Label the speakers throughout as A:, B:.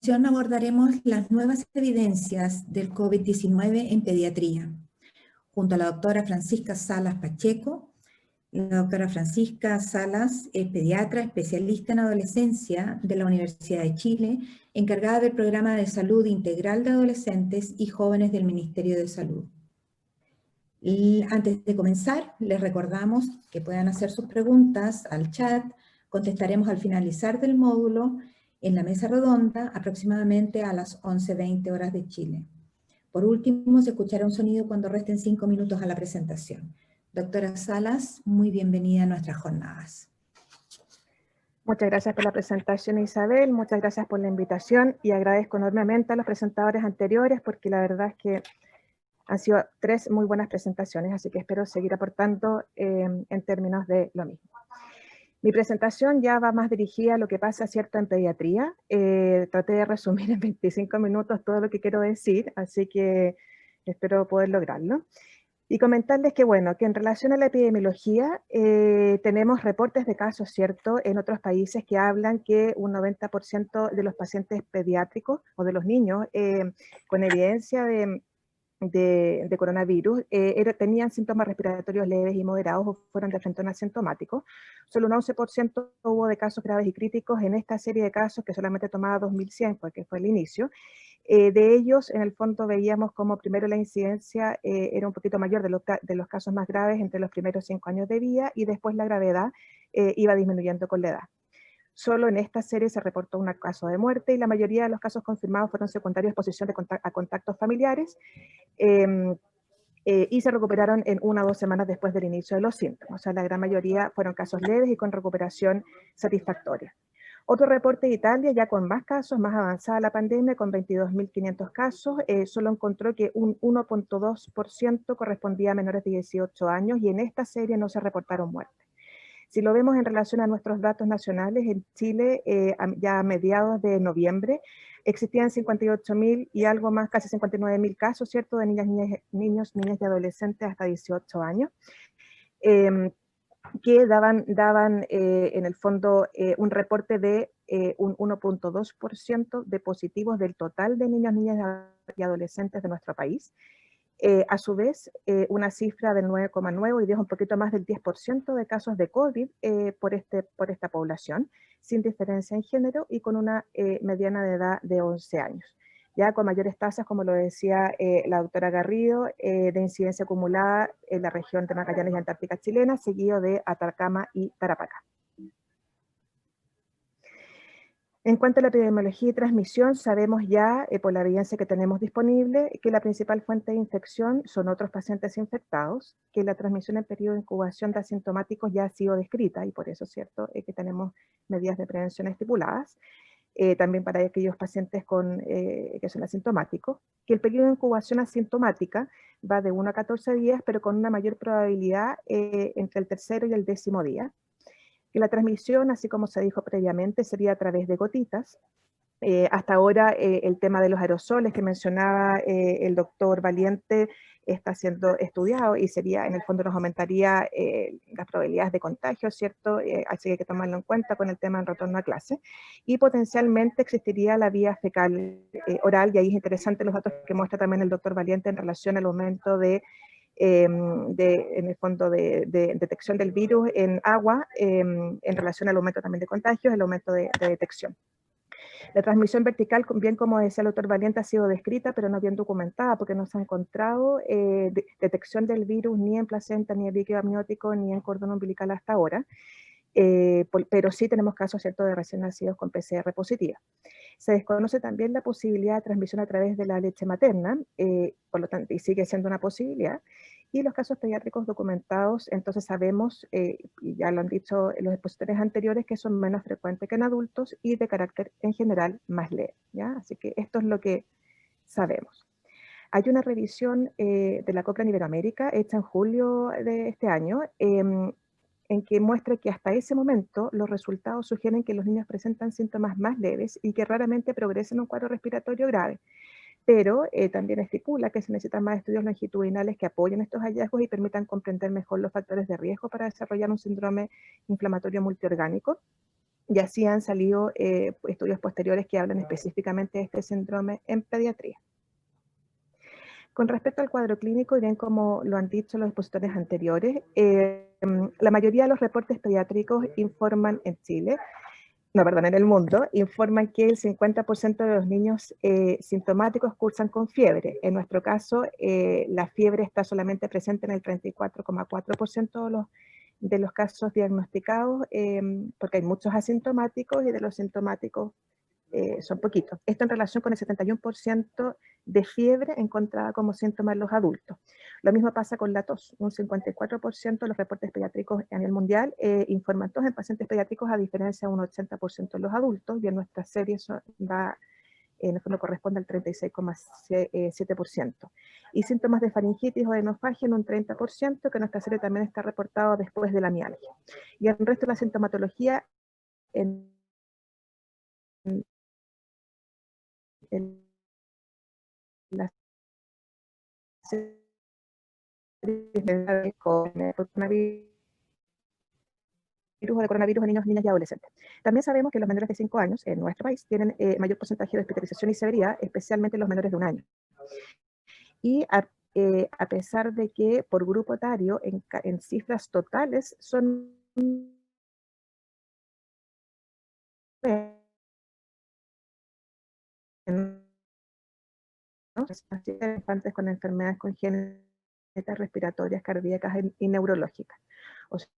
A: abordaremos las nuevas evidencias del COVID-19 en pediatría, junto a la doctora Francisca Salas Pacheco. La doctora Francisca Salas es pediatra, especialista en adolescencia de la Universidad de Chile, encargada del programa de salud integral de adolescentes y jóvenes del Ministerio de Salud. Y antes de comenzar, les recordamos que puedan hacer sus preguntas al chat. Contestaremos al finalizar del módulo en la mesa redonda, aproximadamente a las 11:20 horas de Chile. Por último, se escuchará un sonido cuando resten 5 minutos a la presentación. Doctora Salas, muy bienvenida a nuestras jornadas.
B: Muchas gracias por la presentación, Isabel. Muchas gracias por la invitación y agradezco enormemente a los presentadores anteriores porque la verdad es que han sido 3 muy buenas presentaciones, así que espero seguir aportando en términos de lo mismo. Mi presentación ya va más dirigida a lo que pasa, ¿cierto?, en pediatría. Traté de resumir en 25 minutos todo lo que quiero decir, así que espero poder lograrlo. Y comentarles que, bueno, que en relación a la epidemiología, tenemos reportes de casos, ¿cierto?, en otros países que hablan que un 90% de los pacientes pediátricos o de los niños con evidencia de coronavirus tenían síntomas respiratorios leves y moderados o fueron de frente asintomáticos. Solo un 11% hubo de casos graves y críticos en esta serie de casos que solamente tomaba 2100, porque fue el inicio. De ellos, en el fondo, veíamos como primero la incidencia era un poquito mayor de los casos más graves entre los primeros 5 años de vida y después la gravedad iba disminuyendo con la edad. Solo en esta serie se reportó un caso de muerte y la mayoría de los casos confirmados fueron secundarios de exposición a contactos familiares y se recuperaron en 1 o 2 semanas después del inicio de los síntomas. O sea, la gran mayoría fueron casos leves y con recuperación satisfactoria. Otro reporte de Italia, ya con más casos, más avanzada la pandemia, con 22.500 casos, solo encontró que un 1.2% correspondía a menores de 18 años y en esta serie no se reportaron muertes. Si lo vemos en relación a nuestros datos nacionales, en Chile, ya a mediados de noviembre, existían 58.000 y algo más, casi 59.000 casos, ¿cierto?, de niños y adolescentes hasta 18 años, que daban en el fondo un reporte de un 1.2% de positivos del total de niños, niñas y adolescentes de nuestro país. A su vez, una cifra del 9,9, hoy día es un poquito más del 10% de casos de COVID por esta población, sin diferencia en género y con una mediana de edad de 11 años. Ya con mayores tasas, como lo decía la doctora Garrido, de incidencia acumulada en la región de Magallanes y Antártica chilena, seguido de Atacama y Tarapacá. En cuanto a la epidemiología y transmisión, sabemos ya, por la evidencia que tenemos disponible, que la principal fuente de infección son otros pacientes infectados, que la transmisión en periodo de incubación de asintomáticos ya ha sido descrita, y por eso es cierto que tenemos medidas de prevención estipuladas, también para aquellos pacientes que son asintomáticos, que el periodo de incubación asintomática va de 1 a 14 días, pero con una mayor probabilidad entre el 3.º y el 10.º día, que la transmisión, así como se dijo previamente, sería a través de gotitas. Hasta ahora el tema de los aerosoles que mencionaba el doctor Valiente está siendo estudiado y sería, en el fondo nos aumentaría las probabilidades de contagio, ¿cierto? Así que hay que tomarlo en cuenta con el tema del retorno a clase. Y potencialmente existiría la vía fecal oral, y ahí es interesante los datos que muestra también el doctor Valiente en relación al aumento en el fondo de detección del virus en agua, en relación al aumento también de contagios, el aumento de detección. La transmisión vertical, bien como decía el doctor Valiente, ha sido descrita, pero no bien documentada, porque no se ha encontrado detección del virus ni en placenta, ni en líquido amniótico, ni en cordón umbilical hasta ahora. Pero sí tenemos casos, ¿cierto?, de recién nacidos con PCR positiva. Se desconoce también la posibilidad de transmisión a través de la leche materna, por lo tanto, y sigue siendo una posibilidad. Y los casos pediátricos documentados, entonces sabemos, y ya lo han dicho los expositores anteriores, que son menos frecuentes que en adultos y de carácter en general más leve, ¿ya? Así que esto es lo que sabemos. Hay una revisión de la Cochrane Iberoamérica hecha en julio de este año, en que muestra que hasta ese momento los resultados sugieren que los niños presentan síntomas más leves y que raramente progresan a un cuadro respiratorio grave. Pero también estipula que se necesitan más estudios longitudinales que apoyen estos hallazgos y permitan comprender mejor los factores de riesgo para desarrollar un síndrome inflamatorio multiorgánico. y así han salido estudios posteriores que hablan específicamente de este síndrome en pediatría. Con respecto al cuadro clínico, y bien como lo han dicho los expositores anteriores, la mayoría de los reportes pediátricos informan en Chile, en el mundo, informan que el 50% de los niños sintomáticos cursan con fiebre. En nuestro caso, la fiebre está solamente presente en el 34,4% de los casos diagnosticados, porque hay muchos asintomáticos y de los sintomáticos son poquitos. Esto en relación con el 71% de fiebre encontrada como síntoma en los adultos. Lo mismo pasa con la tos. Un 54% de los reportes pediátricos a nivel mundial informan tos en pacientes pediátricos, a diferencia de un 80% en los adultos, y en nuestra serie eso va, en el fondo corresponde al 36,7%. Y síntomas de faringitis o de enofagia en un 30%, que en nuestra serie también está reportado después de la mialgia. Y el resto de la sintomatología en las series de coronavirus o de coronavirus en niños, niñas y adolescentes. También sabemos que los menores de 5 años en nuestro país tienen mayor porcentaje de hospitalización y severidad, especialmente los menores de 1 año. Y a pesar de que por grupo etario, en cifras totales, son infantes con enfermedades congénitas respiratorias, cardíacas y neurológicas. O sea,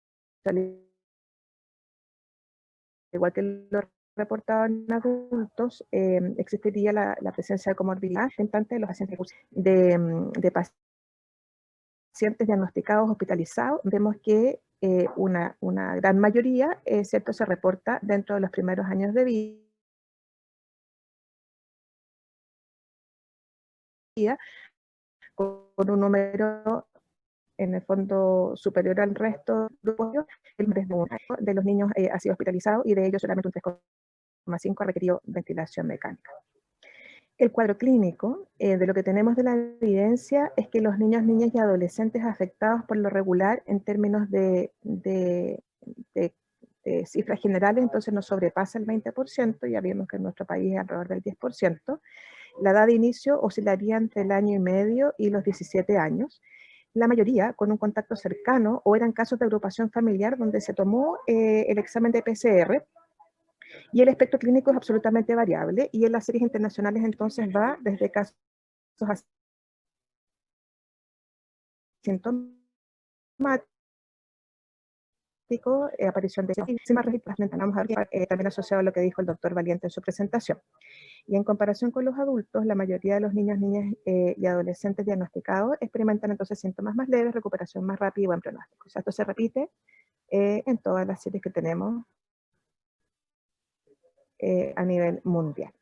B: igual que lo reportado en adultos, existiría la presencia de comorbilidad importante de los pacientes de pacientes diagnosticados hospitalizados. Vemos que una gran mayoría, ¿cierto?, se reporta dentro de los primeros años de vida, con un número en el fondo superior al resto de los niños ha sido hospitalizado, y de ellos solamente un 3,5 ha requerido ventilación mecánica. El cuadro clínico, de lo que tenemos de la evidencia, es que los niños, niñas y adolescentes afectados por lo regular en términos de cifras generales, entonces no sobrepasa el 20%, ya vimos que en nuestro país es alrededor del 10%. La edad de inicio oscilaría entre el año y medio y los 17 años. La mayoría con un contacto cercano, o eran casos de agrupación familiar donde se tomó el examen de PCR, y el espectro clínico es absolutamente variable, y en las series internacionales entonces va desde casos asintomáticos, aparición de síntomas vamos a ver también asociado a lo que dijo el doctor Valiente en su presentación. Y en comparación con los adultos, la mayoría de los niños, niñas y adolescentes diagnosticados experimentan entonces síntomas más leves, recuperación más rápida y buen pronóstico. O sea, esto se repite en todas las series que tenemos a nivel mundial.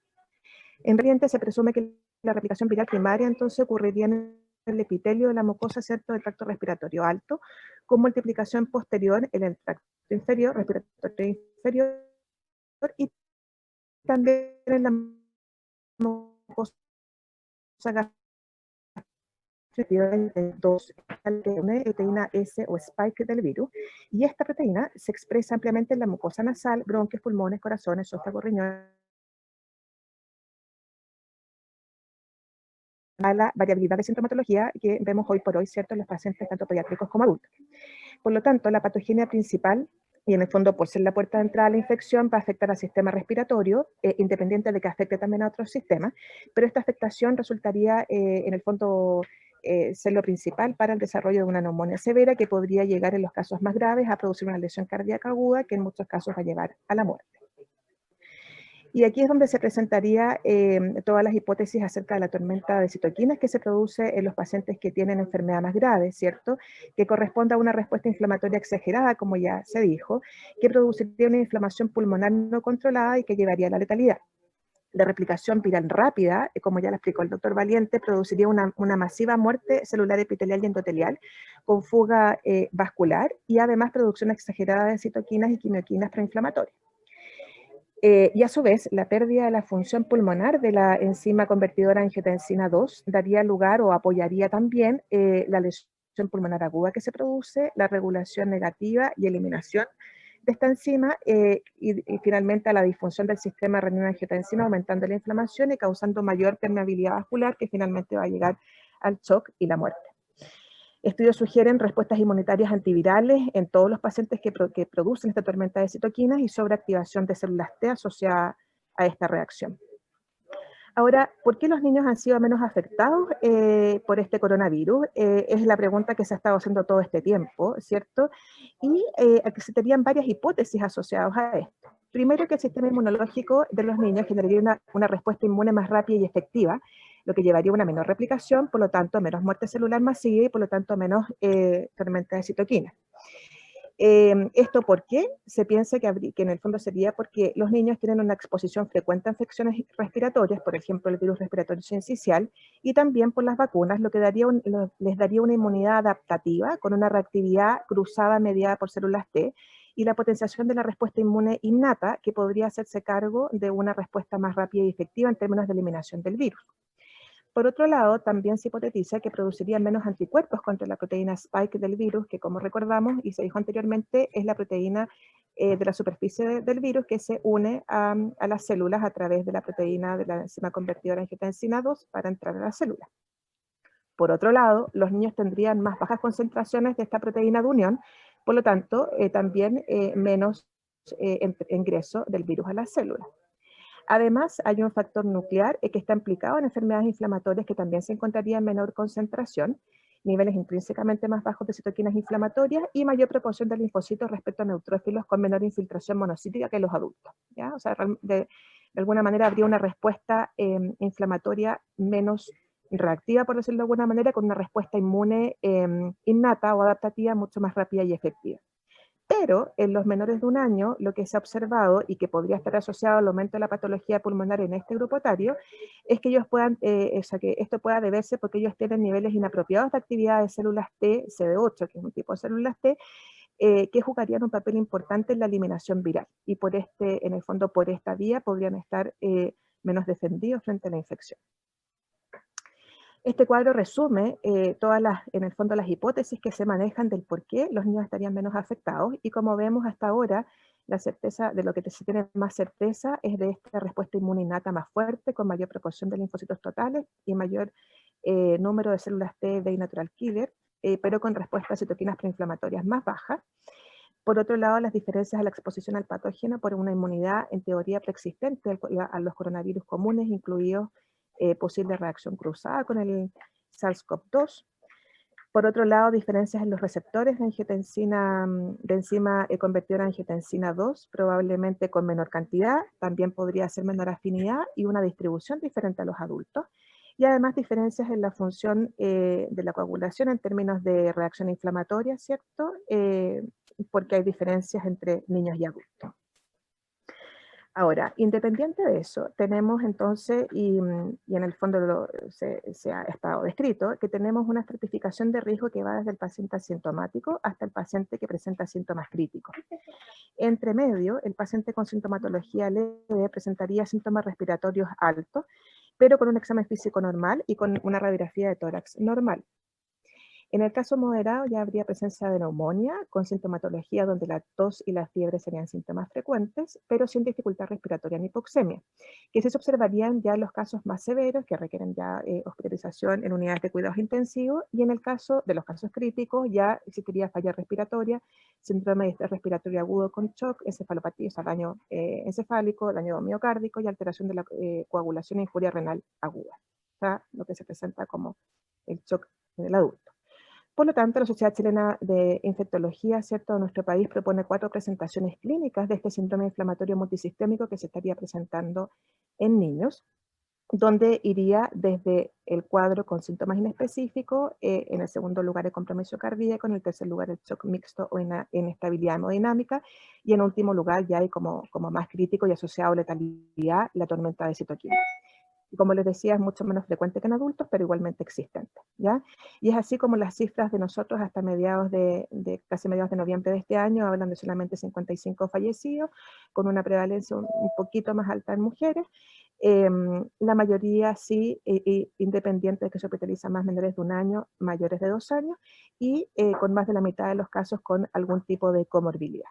B: En pacientes se presume que la replicación viral primaria entonces ocurriría en el epitelio de la mucosa, ¿cierto?, del tracto respiratorio alto, con multiplicación posterior en el tracto inferior, respiratorio inferior, y también en la mucosa una proteína S o spike del virus, y esta proteína se expresa ampliamente en la mucosa nasal, bronquios, pulmones, corazones, esófago, riñones, a la variabilidad de sintomatología que vemos hoy por hoy, ¿cierto?, en los pacientes tanto pediátricos como adultos. Por lo tanto, la patogenia principal, y en el fondo por ser la puerta de entrada a la infección, va a afectar al sistema respiratorio, independiente de que afecte también a otros sistemas, pero esta afectación resultaría en el fondo ser lo principal para el desarrollo de una neumonía severa, que podría llegar en los casos más graves a producir una lesión cardíaca aguda, que en muchos casos va a llevar a la muerte. Y aquí es donde se presentaría todas las hipótesis acerca de la tormenta de citoquinas que se produce en los pacientes que tienen enfermedad más grave, ¿cierto?, que corresponde a una respuesta inflamatoria exagerada, como ya se dijo, que produciría una inflamación pulmonar no controlada y que llevaría a la letalidad. La replicación viral rápida, como ya lo explicó el doctor Valiente, produciría una masiva muerte celular epitelial y endotelial con fuga vascular, y además producción exagerada de citoquinas y quimioquinas proinflamatorias. Y a su vez, la pérdida de la función pulmonar de la enzima convertidora angiotensina 2 daría lugar o apoyaría también la lesión pulmonar aguda que se produce, la regulación negativa y eliminación de esta enzima y finalmente a la disfunción del sistema renina-angiotensina, aumentando la inflamación y causando mayor permeabilidad vascular que finalmente va a llegar al shock y la muerte. Estudios sugieren respuestas inmunitarias antivirales en todos los pacientes que producen esta tormenta de citoquinas y sobreactivación de células T asociada a esta reacción. Ahora, ¿por qué los niños han sido menos afectados por este coronavirus? Es la pregunta que se ha estado haciendo todo este tiempo, ¿cierto? Y aquí se tenían varias hipótesis asociadas a esto. Primero, que el sistema inmunológico de los niños generaría una respuesta inmune más rápida y efectiva, lo que llevaría a una menor replicación, por lo tanto, menos muerte celular masiva y por lo tanto menos tormenta de citoquinas. ¿Esto por qué? Se piensa que en el fondo sería porque los niños tienen una exposición frecuente a infecciones respiratorias, por ejemplo el virus respiratorio sincicial, y también por las vacunas, lo que les daría una inmunidad adaptativa con una reactividad cruzada mediada por células T y la potenciación de la respuesta inmune innata que podría hacerse cargo de una respuesta más rápida y efectiva en términos de eliminación del virus. Por otro lado, también se hipotetiza que producirían menos anticuerpos contra la proteína spike del virus, que como recordamos y se dijo anteriormente, es la proteína de la superficie del virus que se une a las células a través de la proteína de la enzima convertidora angiotensina 2 para entrar a la célula. Por otro lado, los niños tendrían más bajas concentraciones de esta proteína de unión, por lo tanto, también menos ingreso del virus a las células. Además, hay un factor nuclear que está implicado en enfermedades inflamatorias que también se encontraría en menor concentración, niveles intrínsecamente más bajos de citoquinas inflamatorias y mayor proporción de linfocitos respecto a neutrófilos con menor infiltración monocítica que los adultos, ¿ya? O sea, de alguna manera habría una respuesta inflamatoria menos reactiva, por decirlo de alguna manera, con una respuesta inmune innata o adaptativa mucho más rápida y efectiva. Pero en los menores de 1 año, lo que se ha observado y que podría estar asociado al aumento de la patología pulmonar en este grupo etario, es que ellos puedan, que esto pueda deberse porque ellos tienen niveles inapropiados de actividad de células T, CD8, que es un tipo de células T, que jugarían un papel importante en la eliminación viral. Y en el fondo, por esta vía podrían estar menos defendidos frente a la infección. Este cuadro resume en el fondo las hipótesis que se manejan del por qué los niños estarían menos afectados y como vemos hasta ahora, la certeza de lo que se tiene más certeza es de esta respuesta inmune innata más fuerte, con mayor proporción de linfocitos totales y mayor número de células T de natural killer, pero con respuestas a citoquinas preinflamatorias más bajas. Por otro lado, las diferencias a la exposición al patógeno por una inmunidad en teoría preexistente a los coronavirus comunes, incluidos posible reacción cruzada con el SARS-CoV-2. Por otro lado, diferencias en los receptores de angiotensina, de enzima convertidora en angiotensina 2, probablemente con menor cantidad, también podría ser menor afinidad y una distribución diferente a los adultos. Y además diferencias en la función de la coagulación en términos de reacción inflamatoria, ¿cierto? Porque hay diferencias entre niños y adultos. Ahora, independiente de eso, tenemos entonces, y en el fondo se ha estado descrito, que tenemos una estratificación de riesgo que va desde el paciente asintomático hasta el paciente que presenta síntomas críticos. Entre medio, el paciente con sintomatología leve presentaría síntomas respiratorios altos, pero con un examen físico normal y con una radiografía de tórax normal. En el caso moderado ya habría presencia de neumonía con sintomatología donde la tos y la fiebre serían síntomas frecuentes, pero sin dificultad respiratoria ni hipoxemia, que se observarían ya en los casos más severos que requieren ya hospitalización en unidades de cuidados intensivos y en el caso de los casos críticos ya existiría falla respiratoria, síndrome de estrés respiratorio agudo con shock, encefalopatía, o sea, daño encefálico, daño miocárdico y alteración de la coagulación e injuria renal aguda, o sea, lo que se presenta como el shock en el adulto. Por lo tanto, la Sociedad Chilena de Infectología, ¿cierto?, de nuestro país propone 4 presentaciones clínicas de este síndrome inflamatorio multisistémico que se estaría presentando en niños, donde iría desde el cuadro con síntomas inespecíficos, en el segundo lugar el compromiso cardíaco, en el tercer lugar el shock mixto o inestabilidad hemodinámica, y en último lugar ya hay como más crítico y asociado a letalidad la tormenta de citoquinas. Como les decía, es mucho menos frecuente que en adultos, pero igualmente existente, ¿ya? Y es así como las cifras de nosotros hasta casi mediados de noviembre de este año hablan de solamente 55 fallecidos, con una prevalencia un poquito más alta en mujeres, la mayoría sí, independiente de que se hospitalizan más menores de 1 año, mayores de 2 años, y con más de la mitad de los casos con algún tipo de comorbilidad.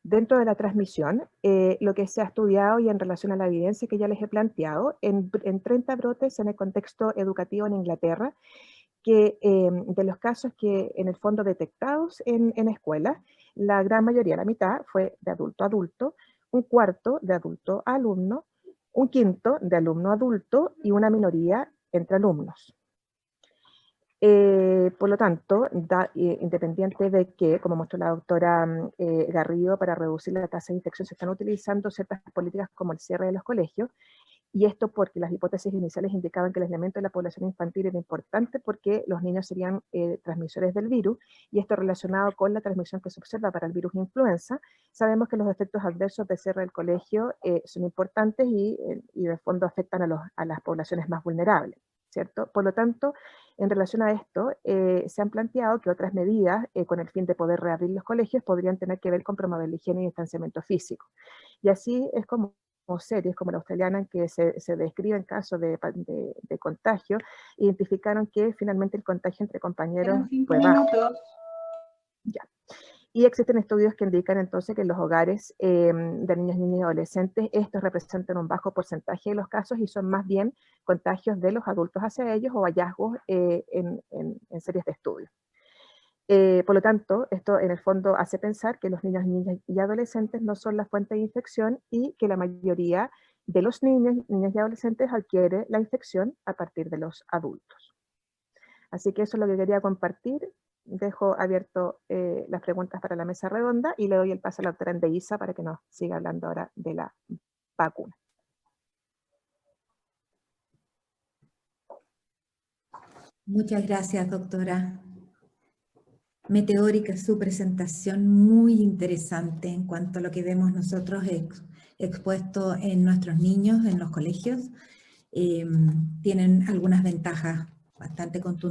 B: Dentro de la transmisión, lo que se ha estudiado y en relación a la evidencia que ya les he planteado, en 30 brotes en el contexto educativo en Inglaterra, que de los casos que en el fondo detectados en escuelas, la gran mayoría, la mitad, fue de adulto a adulto, un cuarto de adulto a alumno, un quinto de alumno a adulto y una minoría entre alumnos. Por lo tanto, independiente de que, como mostró la doctora Garrido, para reducir la tasa de infección se están utilizando ciertas políticas como el cierre de los colegios, y esto porque las hipótesis iniciales indicaban que el aislamiento de la población infantil era importante porque los niños serían transmisores del virus, y esto relacionado con la transmisión que se observa para el virus influenza. Sabemos que los efectos adversos de cierre del colegio son importantes y de fondo afectan a las poblaciones más vulnerables, ¿cierto? Por lo tanto, en relación a esto, se han planteado que otras medidas con el fin de poder reabrir los colegios podrían tener que ver con promover la higiene y distanciamiento físico. Y así es como series como la australiana, en que se describen casos de contagio, identificaron que finalmente el contagio entre compañeros fue bajo. Ya. Y existen estudios que indican entonces que en los hogares de niños, niñas y adolescentes, estos representan un bajo porcentaje de los casos y son más bien contagios de los adultos hacia ellos o hallazgos en series de estudios. Por lo tanto, esto en el fondo hace pensar que los niños, niñas y adolescentes no son la fuente de infección y que la mayoría de los niños, niñas y adolescentes adquiere la infección a partir de los adultos. Así que eso es lo que quería compartir. Dejo abierto las preguntas para la mesa redonda y le doy el paso a la doctora Andeiza para que nos siga hablando ahora de la vacuna.
A: Muchas gracias, doctora. Meteórica su presentación, muy interesante en cuanto a lo que vemos nosotros expuesto en nuestros niños, en los colegios. Tienen algunas ventajas bastante contundentes